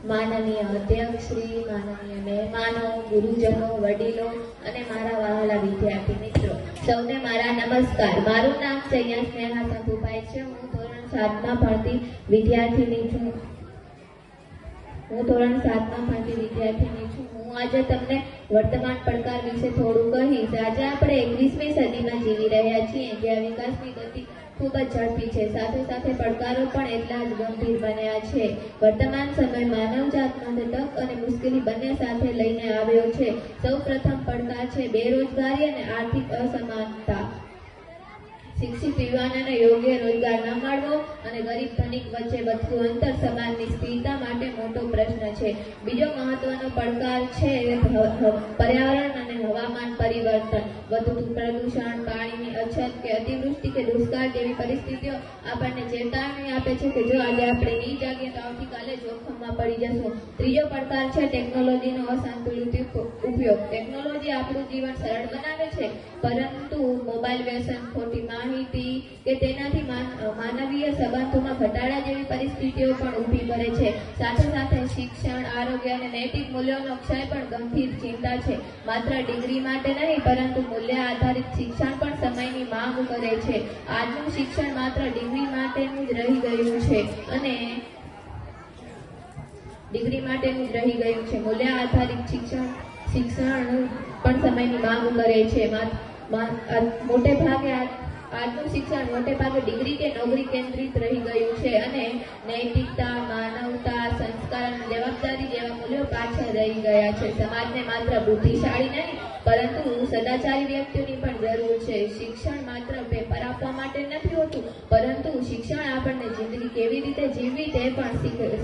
માનનીય અધ્યક્ષ શ્રી, માનનીય મહેમાનો, ગુરુજનો, વડીલો અને મારા વહાલા વિદ્યાર્થી મિત્રો, સૌને મારા નમસ્કાર. મારું નામ ચૈયા સ્નેહા સંભુભાઈ છે. હું ધોરણ 7માં ભણતી વિદ્યાર્થીની છું. હું આજે તમને વર્તમાન પડકાર વિશે થોડું કહીશ. આજે આપણે 21મી સદીમાં જીવી રહ્યા છીએ, જ્યાં વિકાસની ગતિ ખૂબ જ ઝડપી છે. સાથે સાથે પડકારો પણ એટલા જ ગંભીર બન્યા છે. વર્તમાન સમય માનવજાત માટે તક અને મુશ્કેલી બંને સાથે લઈને આવ્યો છે. સૌ પ્રથમ પડકાર છે બેરોજગારી અને આર્થિક અસમાનતા. શિક્ષિત યુવાનોને યોગ્ય રોજગાર ન મળવો અને ગરીબ ધનિક વચ્ચે વધતું અંતર સમાજની સ્થિરતા માટે મોટો પ્રશ્ન છે. બીજો મહત્વનો પડકાર છે પર્યાવરણ અને હવામાન પરિવર્તન. વધતું પ્રદૂષણ, પાણીની અછત કે અતિવૃષ્ટિ કે દુષ્કાળ જેવી પરિસ્થિતિઓ આપણને ચેતવણી આપે છે કે જો આજે આપણે નહીં જાગીએ તો આવતીકાલે જોખમમાં પડી જશું. ત્રીજો પડકાર છે ટેકનોલોજીનો અસંતુલિત ઉપયોગ. ટેકનોલોજી આપણું જીવન સરળ બનાવે છે, પરંતુ મોબાઈલ વ્યસન, ખોટી માહિતી કે તેનાથી માનવીય સંબંધોમાં ઘટાડા જેવી પરિસ્થિતિઓ પણ ઊભી કરે છે. સાથે સાથે શિક્ષણ, આરોગ્ય અને નૈતિક મૂલ્યોનો ક્ષય પણ ગંભીર ચિંતા છે. માત્ર ડિગ્રી માટે નહીં, પરંતુ મૂલ્ય આધારિત શિક્ષણ પણ સમયની માંગ કરે છે. આજનું શિક્ષણ માત્ર ડિગ્રી માટેનું જ રહી ગયું છે. મૂલ્ય આધારિત શિક્ષણ પણ સમયની માંગ કરે છે. આજનું શિક્ષણ મોટે ભાગે ડિગ્રી કે નોકરી કેન્દ્રિત રહી ગયું છે અને નૈતિકતા, માનવતા, સંસ્કાર અને જવાબદારી જેવા મૂલ્યો પાછળ રહી ગયા છે. સમાજને માત્ર બુદ્ધિશાળી નહીં, પરંતુ સદાચારી વ્યક્તિઓની પણ જરૂર છે. શિક્ષણ માત્ર પેપર આપવા માટે નથી હોતું, પરંતુ શિક્ષણ આપણને જિંદગી કેવી રીતે જીવવી તે પણ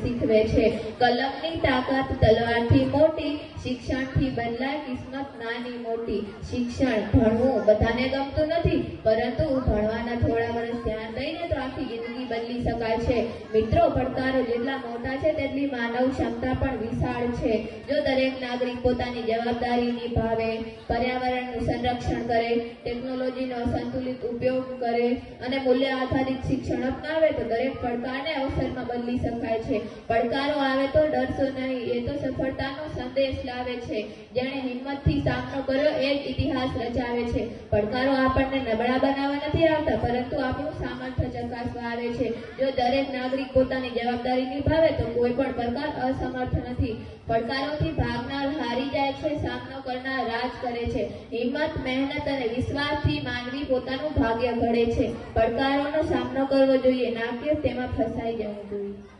શીખવે છે. કલમની તાકાત તલવારથી મોટી, શિક્ષણથી બદલાય કિસ્મત નાની મોટી. શિક્ષણ ભણવું બધાને ગમતું નથી, પરંતુ ભણવાના થોડા વર્ષ ધ્યાન દઈને તો આખી જિંદગી બદલી શકાય છે. મિત્રો, પડકારો જેટલા મોટા છે તેટલી માનવ ક્ષમતા પણ વિશાળ છે. જો દરેક નાગરિક પોતાની જવાબદારી નિભાવે, પર્યાવરણનું સંરક્ષણ કરે, ટેકનોલોજીનો સંતુલિત ઉપયોગ કરે અને મૂલ્ય આધારિત શિક્ષણ અપનાવે તો દરેક પડકારને અવસરમાં બદલી શકાય છે. પડકારો આવે તો ડરશો નહીં, એ તો સફળતાનો સંદેશ લાવે છે. જેણે હિંમતથી સામનો કર્યો એ જ ઇતિહાસ રચાવે છે. પડકારો આપણને નબળા બનાવવા નથી આવતા, પરંતુ આપણું સામર્થ્ય ચકાસવા આવે છે. જો દરેક નાગરિક પોતાની જવાબદારી નિભાવે તો કોઈ પણ પડકાર અસમર્થ નથી. પડકારોથી ભાગનાર હારી જાય છે, સામનો કરનાર રાજ કરે છે. હિંમત, મહેનત અને વિશ્વાસથી માનવી પોતાનું ભાગ્ય ઘડે છે. પડકારોનો સામનો કરવો જોઈએ, ના કે તેમાં ફસાઈ જવું જોઈએ.